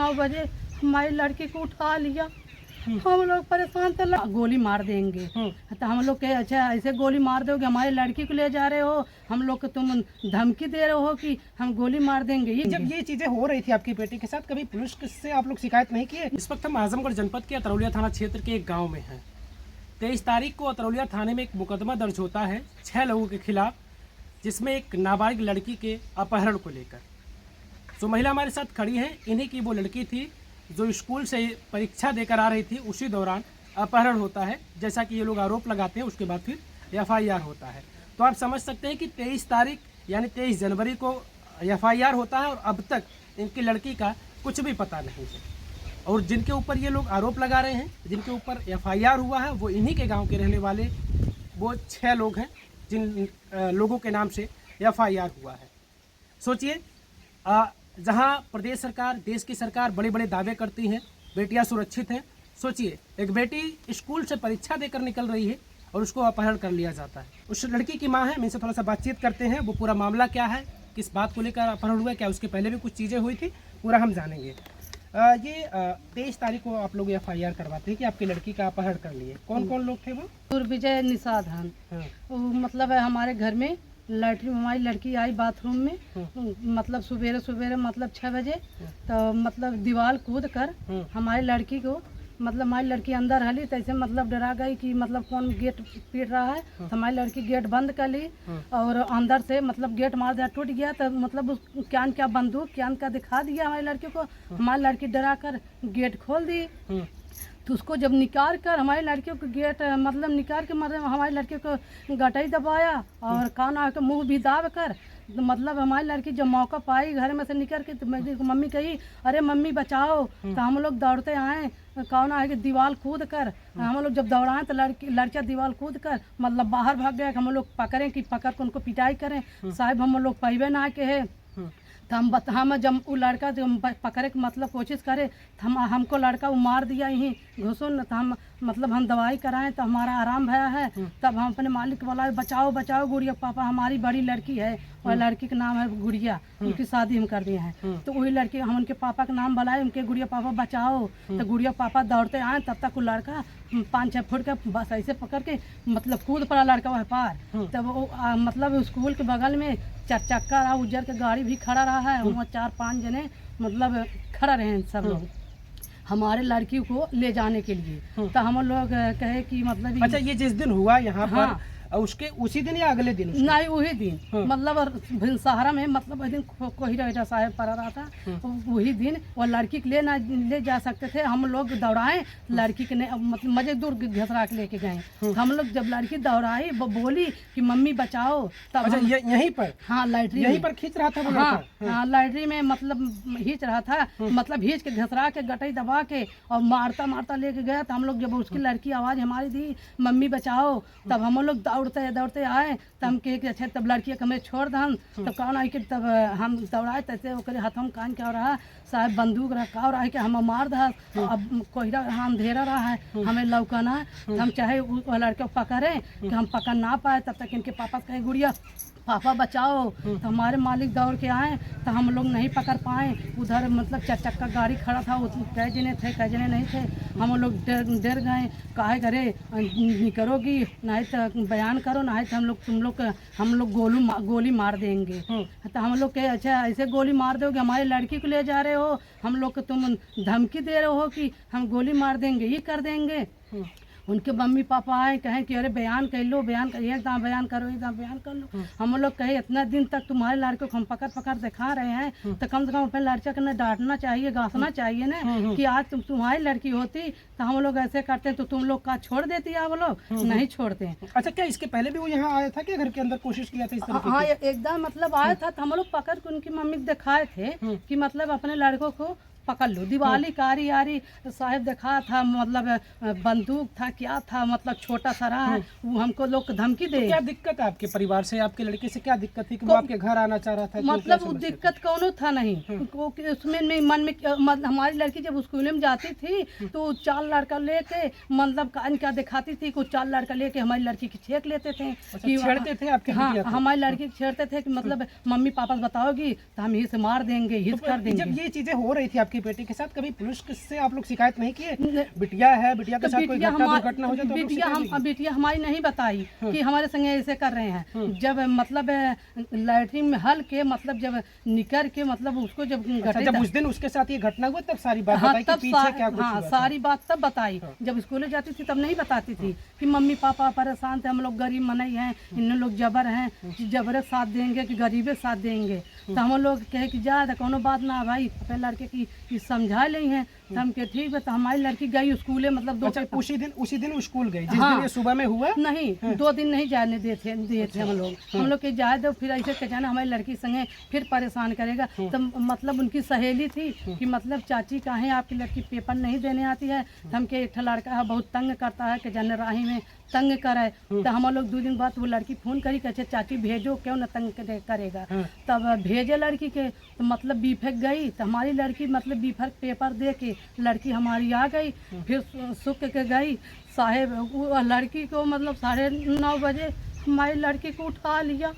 9 बजे हमारी लड़की को उठा लिया। हम लोग परेशान थे, गोली मार देंगे। तो हम लोग कहे अच्छा ऐसे गोली मार दोगे, हमारी लड़की को ले जा रहे हो, हम लोग को तुम धमकी दे रहे हो कि हम गोली मार देंगे। जब ये चीजें हो रही थी आपकी बेटी के साथ, कभी पुलिस से आप लोग शिकायत नहीं किए? इस वक्त हम आजमगढ़ जनपद के अतरौलिया थाना क्षेत्र के एक गाँव में हैं। 23 तारीख को अतरौलिया थाने में एक मुकदमा दर्ज होता है 6 लोगों के खिलाफ, जिसमें एक नाबालिग लड़की के अपहरण को लेकर। जो महिला हमारे साथ खड़ी है, इन्हीं की वो लड़की थी जो स्कूल से परीक्षा देकर आ रही थी। उसी दौरान अपहरण होता है, जैसा कि ये लोग आरोप लगाते हैं। उसके बाद फिर FIR होता है। तो आप समझ सकते हैं कि 23 तारीख यानी 23 जनवरी को FIR होता है और अब तक इनकी लड़की का कुछ भी पता नहीं है। और जिनके ऊपर ये लोग आरोप लगा रहे हैं, जिनके ऊपर FIR हुआ है, वो इन्हीं के गांव के रहने वाले वो 6 लोग हैं, जिन लोगों के नाम से FIR हुआ है। सोचिए, जहां प्रदेश सरकार, देश की सरकार बड़े बड़े दावे करती हैं बेटियां सुरक्षित हैं। सोचिए, एक बेटी स्कूल से परीक्षा देकर निकल रही है और उसको अपहरण कर लिया जाता है। उस लड़की की मां है, हम इनसे थोड़ा सा बातचीत करते हैं। वो पूरा मामला क्या है, किस बात को लेकर अपहरण हुआ, क्या उसके पहले भी कुछ चीज़ें हुई थी, पूरा हम जानेंगे। ये 23 तारीख को आप लोग FIR करवाते हैं कि आपकी लड़की का अपहरण कर लिए। कौन कौन लोग थे वो? दुर्विजय निषाधन, मतलब हमारे घर में लैट्रिन, हमारी लड़की आई बाथरूम में, मतलब सवेरे सवेरे मतलब 6 बजे, तो मतलब दीवार कूद कर हमारी लड़की को, मतलब हमारी लड़की अंदर हली, तैसे मतलब डरा गई कि मतलब कौन गेट पीट रहा है। तो हमारी लड़की गेट बंद कर ली और अंदर से मतलब गेट मार दिया, टूट गया। तो मतलब क्या बंदूक क्या दिखा दिया हमारी लड़की को। हमारी लड़की डरा कर गेट खोल दी। तो उसको जब निकाल कर हमारी लड़कियों को गेट मतलब निकाल के मतलब हमारी लड़की को गटाई दबाया और कान आके मुंह भी दाब कर, मतलब हमारी लड़की जब मौका पाई घर में से निकल के, तो मेरी मम्मी कही अरे मम्मी बचाओ। तो हम लोग दौड़ते आए, कौन आए कि दीवार कूद कर, हम लोग जब दौड़ाएं तो लड़कियाँ दीवार कूद कर मतलब बाहर भाग गए। हम लोग पकड़ें कि पकड़ कर उनको पिटाई करें, साहब हम लोग पहले ना के है। तो हम जब वो लड़का जब पकड़े के मतलब कोशिश करे, तो हमको लड़का वो मार दिया यहीं घुसुन। तो हम मतलब हम दवाई कराएं तो हमारा आराम भया है। तब हम अपने मालिक को बोला बचाओ बचाओ गुड़िया, पापा हमारी बड़ी लड़की है और लड़की का नाम है गुड़िया, उनकी शादी हम कर दिए हैं। तो वही लड़की हम उनके पापा का नाम बुलाए, उनके गुड़िया पापा बचाओ। तो गुड़िया पापा दौड़ते आए, तब तक वो लड़का 5-6 फुट का बस ऐसे पकड़ के मतलब कूद पड़ा लड़का वह पार। तब वो मतलब स्कूल के बगल में 4 चक्का रहा, उज्जर के गाड़ी भी खड़ा रहा है, वहाँ 4-5 जने मतलब खड़ा रहे सब लोग हमारे लड़की को ले जाने के लिए। तो हम लोग कहे कि मतलब अच्छा, ये जिस दिन हुआ यहाँ पर, उसके उसी दिन या अगले दिन? नहीं, वही दिन मतलब सहारा में मतलब वही दिन कोहिरा साहब पड़ा रहा था। वही दिन वो लड़की को ले जा सकते थे। हम लोग दौड़ाए लड़की के, मतलब मजे दूर घसरा के लेके गए। हम लोग जब लड़की दौड़ाई वो बोली कि मम्मी बचाओ, तब अच्छा, यहीं पर? हाँ, लाइटरी यहीं पर खींच रहा था वो लड़का? हाँ, लाइटरी में मतलब खींच रहा था, मतलब खींच के घसरा के गटाई दबा के और मारता मारता लेके गया। तो हम लोग जब उसकी लड़की आवाज़ हमारी दी मम्मी बचाओ, तब हम लोग दौड़ते आए। तब हम कहे कि अच्छा तब लड़की हमें छोड़ दम। तब कौन आई कि तब हम दौड़ाए, तैसे ओकरे हाथों कान क्या रहा साहब बंदूक रखा और आई कि हम मार दा। अब कोहिरा रहा, अंधेरा रहा है, हमें लौकाना है। तो हम चाहे वो लड़के पकड़े कि हम पकड़ ना पाए, तब तक इनके पापा कहे गुड़िया पापा बचाओ। तो हमारे मालिक दौड़ के आए, तो हम लोग नहीं पकड़ पाए। उधर मतलब 4 चक्का गाड़ी खड़ा था, कै जने थे कै जने नहीं थे। हम लोग डर गए, काहे करे निकलोगी, नहीं तो बयान करो, नहीं तो हम लोग गोली मार देंगे। तो हम लोग कहे अच्छा ऐसे गोली मार दोगे, हमारी लड़की को ले जा रहे हो, हम लोग को तुम धमकी दे रहे हो कि हम गोली मार देंगे, ये कर देंगे। उनके मम्मी पापा आए, कहें कि अरे बयान कर लो, बयान कर, एकदम बयान करो, एकदम बयान कर लो। हम लोग कहे इतना दिन तक तुम्हारे लड़के को हम पकड़ दिखा रहे हैं, तो कम से कम अपने लड़के को न डांटना चाहिए, गांसना चाहिए ना कि आज तुम्हारी लड़की होती तो हम लोग ऐसे करते तो तुम लोग का छोड़ देती आप लोग? नहीं छोड़ते हैं। अच्छा, क्या इसके पहले भी वो यहाँ आया था क्या, घर के अंदर कोशिश किया था इस तरह? हाँ, एकदम मतलब आया था। तो हम लोग पकड़ के उनकी मम्मी को दिखाए थे कि मतलब अपने लड़कों को पकड़ लो। दिवाली कारी यारी साहब दिखा था, मतलब बंदूक था, क्या था, मतलब छोटा सा रहा है, वो हमको लोग धमकी दे। तो क्या दिक्कत है आपके परिवार से, आपके लड़के से क्या दिक्कत थी कि वो आपके घर आना चाह रहा था? मतलब वो दिक्कत कौनो था नहीं, उसमें मन में हमारी लड़की जब स्कूल में जाती थी तो 4 लड़का लेके मतलब कान क्या दिखाती थी, कुछ 4 लड़का लेके हमारी लड़की की छेक लेते थे। छेड़ते थे आपके? हाँ, हमारी लड़की छेड़ते थे कि मतलब मम्मी पापा बताओगी तो हम ही से मार देंगे, हित कर देंगे। जब ये चीजें हो रही थी आपके आपकी बेटी के साथ, कभी पुलिस से आप लोग शिकायत नहीं किए? बिटिया है, बिटिया के साथ कोई दुर्घटना हो जाए तो बिटिया हमारी नहीं बताई कि हमारे संगे ऐसे कर रहे हैं। जब मतलब लैट्रिन में हल के मतलब जब निकल के मतलब उसको जब जब उस दिन उसके साथ ये घटना हुआ तब सारी बात बताई कि पीछे क्या कुछ हुआ था? सारी बात तब बताई। जब स्कूल जाती थी तब नहीं बताती थी कि मम्मी पापा परेशान थे, हम लोग गरीब मनई हैं, इन लोग जबर हैं, जबरे साथ देंगे कि गरीबे साथ देंगे। तो हम लोग कहे कि जा कोनो बात ना भाई, अपने लड़के की समझा ली हैं। तो हम कहे ठीक है। तो हमारी लड़की गई स्कूले मतलब उसी दिन स्कूल गई जिस दिन ये सुबह में हुआ? नहीं, 2 दिन नहीं जाने दिए थे हम लोग के जाए दो, फिर ऐसे कह जाना हमारी लड़की संगे फिर परेशान करेगा। तो मतलब उनकी सहेली थी कि मतलब चाची कहें आपकी लड़की पेपर नहीं देने आती है। तो हम के एक लड़का है बहुत तंग करता है कि जन राही में तंग करे। तो हम लोग 2 दिन बाद वो लड़की फोन करी कहे चाची भेजो, क्यों ना तंग करेगा। तब भेजे लड़की के, तो मतलब बीफेक गई। तो हमारी लड़की मतलब बीफेक पेपर दे के लड़की हमारी आ गई। फिर सुख के गई साहेब लड़की को मतलब 9:30 बजे हमारी लड़की को उठा लिया।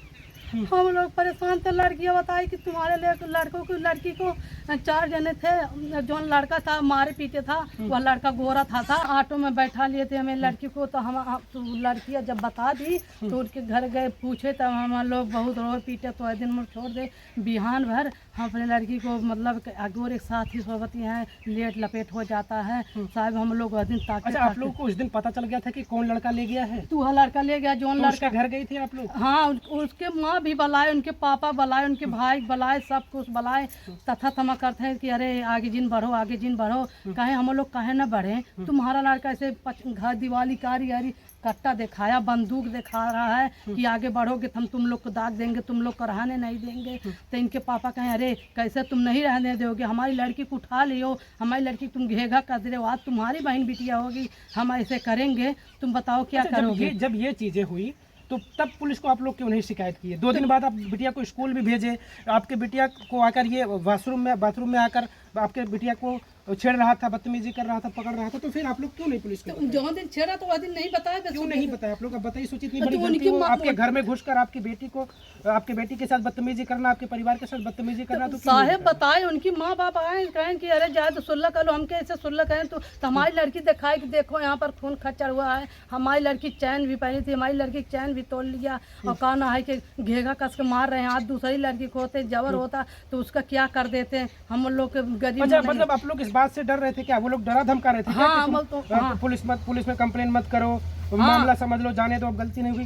हम लोग परेशान थे। लड़कियाँ बताई कि तुम्हारे लड़की को 4 जने थे। जो लड़का था मारे पीटे था, वह लड़का गोरा था। ऑटो में बैठा लिए थे हमें लड़की को। तो हम लड़कियाँ जब बता दी तो उनके घर गए पूछे, तब हम लोग बहुत रो पीटे। तो दिन में छोड़ दे बिहान भर हम अपने लड़की को मतलब अगोर एक साथ ही सोबती हैं, लेट लपेट हो जाता है साहब। हम लोग दिन ताकि अच्छा, आप लोग को उस दिन पता चल गया था कि कौन लड़का ले गया है? तू लड़का ले गया जो लड़का घर गई थी आप लोग? हाँ, उसके माँ भी बुलाए, उनके पापा बुलाए, उनके भाई बुलाए, सब कुछ बुलाए। तथा थमा करते हैं कि अरे आगे जिन बढ़ो, आगे जिन बढ़ो। कहे हम लोग कहे न बढ़े, तुम्हारा लड़का ऐसे घर दिवाली कारी कट्टा दिखाया, बंदूक दिखा रहा है कि आगे बढ़ोगे तो हम तुम लोग को दाग देंगे, तुम लोग को रहने नहीं देंगे। तो इनके पापा कहें अरे कैसे तुम नहीं रहने दोगे, हमारी लड़की को उठा लियो, हमारी लड़की तुम घेगा कर दे रहे हो, आज तुम्हारी बहन बिटिया होगी, हम ऐसे करेंगे, तुम बताओ क्या करोगे। जब ये चीजें हुई तो तब पुलिस को आप लोग क्यों नहीं शिकायत की है? 2 दिन बाद आप बिटिया को स्कूल भी भेजे, आपके बिटिया को आकर ये बाथरूम में आकर आपके बिटिया को छेड़ रहा था, बदतमीजी कर रहा था, पकड़ रहा था। तो फिर आप लोग क्यों नहीं पुलिस को जो दिन छेड़ा तो वह दिन नहीं बताया? क्यों नहीं बताया आप लोग? अब बताइए, सोचिए इतनी बड़ी गलती हो, आपके घर में घुसकर आपकी बेटी के साथ बदतमीजी करना, आपके परिवार के साथ बदतमीजी करना। तो साहेब बताए, उनकी माँ बाप आए कहें कि अरे जाए तो सुल्ला कर लो, हम कैसे सुल्ला करें। तो हमारी लड़की दिखाए कि देखो यहाँ पर खून खच्चर हुआ है। हमारी लड़की चैन भी पहनी थी, हमारी लड़की चैन भी तोड़ लिया। और कहना है कि घेगा कस के मार रहे हैं। आज दूसरी लड़की को होते जबर होता तो उसका क्या कर देते हम लोग गरीब। मतलब आप लोग इस बात से डर रहे थे क्या? वो लोग डरा धमका रहे थे? हाँ, पुलिस में कंप्लेन मत करो, मामला समझ लो, जाने दो, अब गलती नहीं हुई।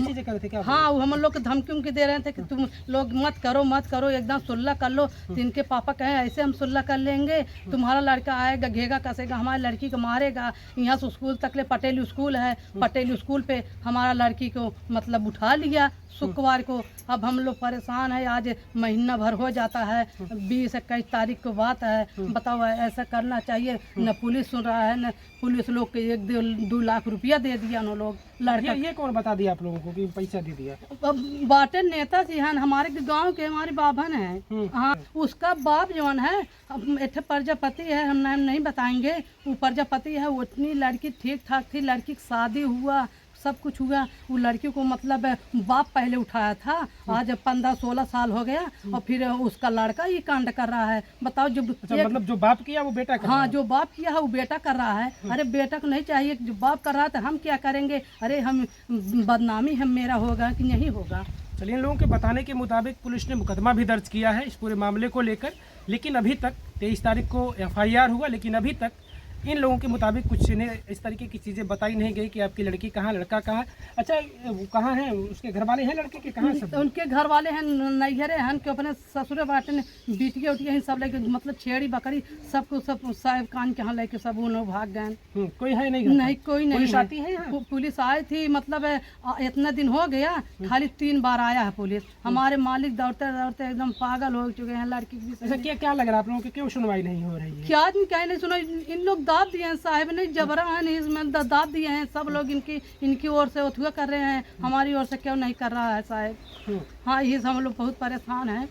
इसी से करे थे क्या? हाँ, हम लोग को धमकी दे रहे थे कि तुम लोग मत करो, एकदम सुल्ला कर लो। तो इनके पापा कहे ऐसे हम सुल्ला कर लेंगे, तुम्हारा लड़का आएगा घेगा कसेगा, हमारी लड़की को मारेगा। यहाँ से स्कूल तक ले पटेल स्कूल है, पटेल स्कूल पे हमारा लड़की को मतलब उठा लिया शुक्रवार को। अब हम लोग परेशान है, आज महीना भर हो जाता है, 20-21 तारीख को बात है। बताओ ऐसा करना चाहिए? न पुलिस सुन रहा है, न पुलिस लोग के 1-2 लाख रुपया दे दिया उन लोग लड़का। ये कौन बता दिया आप लोगों को कि पैसा दे दिया? बाटे नेता जी हैं हमारे गांव के, हमारे बाभन है। हाँ, उसका बाप जौन है एक प्रजापति है, हम नाम नहीं बताएंगे। वो प्रजापति है, वो इतनी लड़की ठीक ठाक थी, लड़की की शादी हुआ, सब कुछ हुआ। वो लड़की को मतलब बाप पहले उठाया था, आज 15-16 साल हो गया, और फिर उसका लड़का ही कांड कर रहा है। बताओ जो मतलब जो बाप किया वो बेटा कर रहा है? हाँ, जो बाप किया है वो बेटा कर रहा है। अरे बेटा को नहीं चाहिए, जो बाप कर रहा है तो हम क्या करेंगे? अरे हम बदनामी हम मेरा होगा कि नहीं होगा? चलिए, इन लोगों के बताने के मुताबिक पुलिस ने मुकदमा भी दर्ज किया है इस पूरे मामले को लेकर, लेकिन अभी तक 23 तारीख को FIR हुआ, लेकिन अभी तक इन लोगों के मुताबिक कुछ इन्हें इस तरीके की चीज़ें बताई नहीं गई कि आपकी लड़की कहाँ, लड़का कहाँ। अच्छा, वो कहाँ है? उसके घर वाले हैं लड़के के? कहाँ सब? उनके घर वाले हैं नैहरे हैं कि अपने ससुरे बाटे बिटिया उटिया ही सब लेके मतलब छेड़ी बकरी सबको सब साहेब कान के यहाँ लेके सब उन लोग भाग गए। कोई है नहीं? नहीं, कोई नहीं। पुलिस आती है? पुलिस आई थी, मतलब इतना दिन हो गया, खाली 3 बार आया है पुलिस। हमारे मालिक दौड़ते दौड़ते एकदम पागल हो चुके हैं लड़की की। ऐसा क्या लग रहा है आप लोगों की, क्यों सुनवाई नहीं हो रही है? क्या आदमी क्या नहीं सुना? इन लोग दाब दिए हैं साहब ने, जबरा है इसमें दाब दिए हैं सब लोग। इनकी ओर से उठुआ कर रहे हैं, हमारी ओर से क्यों नहीं कर रहा है साहब? हाँ, ये हम लोग बहुत परेशान हैं।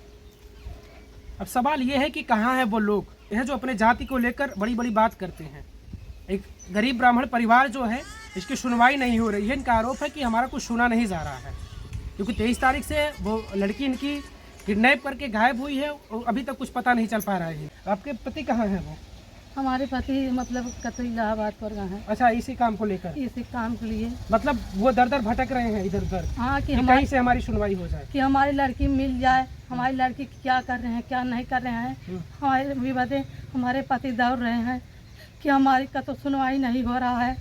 अब सवाल ये है कि कहाँ है वो लोग, यह जो अपने जाति को लेकर बड़ी बड़ी बात करते हैं। एक गरीब ब्राह्मण परिवार जो है, इसकी सुनवाई नहीं हो रही है। इनका आरोप है कि हमारा कुछ सुना नहीं जा रहा है, क्योंकि 23 तारीख से वो लड़की इनकी किडनैप करके गायब हुई है और अभी तक कुछ पता नहीं चल पा रहा है। आपके पति कहाँ हैं वो? हमारे पति मतलब कतई इलाहाबाद पर गए हैं अच्छा, इसी काम को लेकर, इसी काम के लिए। मतलब वो दर दर भटक रहे हैं इधर उधर हाँ कि कि हमारी कहीं से हमारी सुनवाई हो जाए। कि हमारी लड़की मिल जाए, हमारी लड़की क्या कर रहे हैं क्या नहीं कर रहे हैं। हमारे भी बदे हमारे पति दौड़ रहे हैं कि हमारी का तो सुनवाई नहीं हो रहा है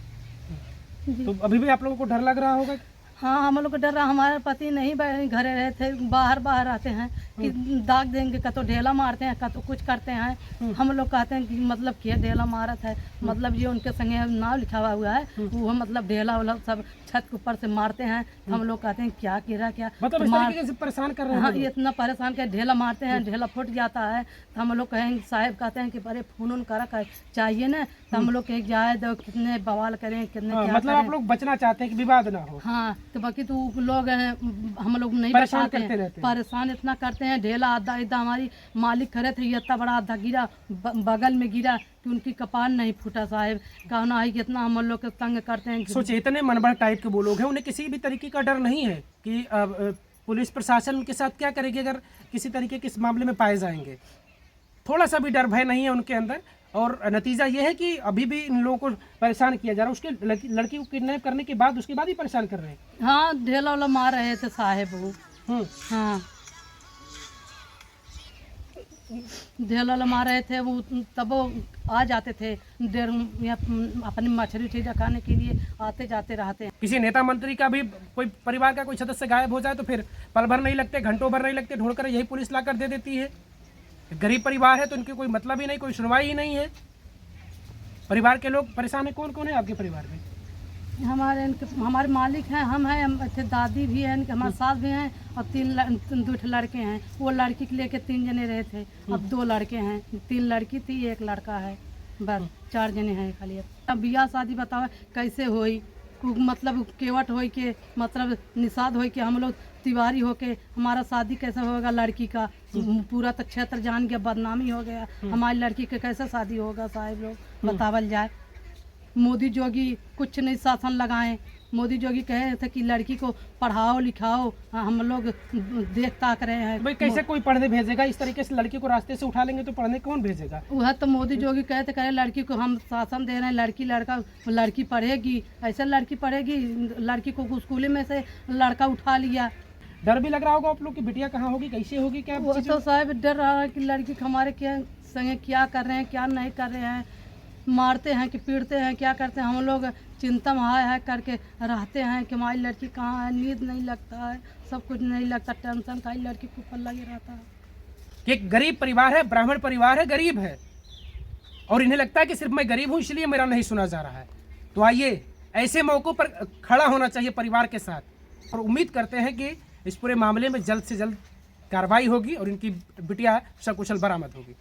जी। तो अभी भी आप लोगों को डर लग रहा होगा? हाँ, हम लोग को डर रहा, हमारे पति नहीं घरे रहते, बाहर बाहर आते हैं कि दाग देंगे, का तो ढेला मारते हैं, का तो कुछ करते हैं। हम लोग कहते हैं कि मतलब क्या ढेला मारत है, मतलब ये उनके संगे नाम लिखा हुआ है, वो मतलब ढेला वाला सब छत के ऊपर से मारते हैं। हम लोग कहते हैं क्या कीड़ा क्या मतलब इस तरीके से परेशान कर रहे हैं? हाँ, ये इतना परेशान कर ढेला मारते हैं, ढेला फूट जाता है। तो हम लोग कहेंगे, साहब कहते हैं कि अरे फोन उन करा चाहिए ना, तो हम लोग कहें जाए दो, कितने बवाल करें, कितने क्या मतलब आप लोग बचना चाहते हैं कि विवाद ना हो? हाँ, तो बाकी तो लोग हैं, हम लोग नहीं परेशान बचाते करते हैं, रहते हैं। परेशान इतना करते हैं। ढेला आधा इतना हमारी मालिक खड़े थे, ये इतना बड़ा आधा गिरा, बगल में गिरा कि उनकी कपाल नहीं फूटा। साहब कहना है कि इतना हम लोग के तंग करते हैं। सोचिए, इतने मनबड़ टाइप के वो लोग हैं, उन्हें किसी भी तरीके का डर नहीं है कि पुलिस प्रशासन उनके साथ क्या करेगी अगर किसी तरीके के इस मामले में पाए जाएंगे। थोड़ा सा भी डर भय नहीं है उनके अंदर, और नतीजा ये है कि अभी भी इन लोगों को परेशान किया जा रहा है। उसके लड़की को किडनैप करने के बाद उसके बाद ही परेशान कर रहे हैं। हाँ, ढेला वाला मार रहे थे साहब वो। हाँ, ढेला वाला मार रहे थे वो, तब वो आ जाते थे देर अपनी मछली उछली रखाने के लिए आते जाते रहते हैं। किसी नेता मंत्री का भी कोई परिवार का कोई सदस्य गायब हो जाए तो फिर पल भर नहीं लगते, घंटों भर नहीं लगते, ढूंढकर यही पुलिस लाकर दे देती है। गरीब परिवार है तो इनकी कोई मतलब ही नहीं, कोई सुनवाई ही नहीं है। परिवार के लोग परेशान है। कौन कौन है आपके परिवार में? हमारे मालिक हैं, हम हैं, अच्छे दादी भी हैं, हमारे सास भी हैं, और दो लड़के हैं। वो लड़की के लेके 3 जने रहे थे, अब 2 लड़के हैं। 3 लड़की थी, 1 लड़का है, बस 4 जने हैं खाली। अब बियाह शादी बताओ कैसे होई, मतलब केवट हो के मतलब निषाद हो के हम लोग तिवारी होके हमारा शादी कैसे होगा लड़की का? पूरा तो क्षेत्र जान गया, बदनामी हो गया, हमारी लड़की का कैसे शादी होगा? साहब लोग बतावल जाए। मोदी जोगी कुछ नहीं शासन लगाए। मोदी जोगी कहे थे कि लड़की को पढ़ाओ लिखाओ, हम लोग देख ताक रहे हैं। भाई कैसे कोई पढ़ने भेजेगा? इस तरीके से लड़की को रास्ते से उठा लेंगे तो पढ़ने कौन भेजेगा? वह तो मोदी जोगी कहते कहे लड़की को हम शासन दे रहे हैं, लड़की पढ़ेगी, ऐसे लड़की पढ़ेगी। लड़की को स्कूल में से लड़का उठा लिया। डर भी लग रहा होगा आप लोग की बिटिया कहाँ होगी, कैसे होगी, क्या वो तो साहब डर रहा है कि लड़की हमारे क्या संगे क्या कर रहे हैं क्या नहीं कर रहे हैं, मारते हैं कि पीटते हैं, क्या करते हैं। हम लोग चिंता में हाय करके रहते हैं कि हमारी लड़की कहाँ है, नींद नहीं लगता है, सब कुछ नहीं लगता, टेंशन का ही लड़की को ऊपर लगे रहता है। एक गरीब परिवार है, ब्राह्मण परिवार है, गरीब है, और इन्हें लगता है कि सिर्फ मैं गरीब हूँ इसलिए मेरा नहीं सुना जा रहा है। तो आइए, ऐसे मौकों पर खड़ा होना चाहिए परिवार के साथ, और उम्मीद करते हैं कि इस पूरे मामले में जल्द से जल्द कार्रवाई होगी और इनकी बिटिया सकुशल बरामद होगी।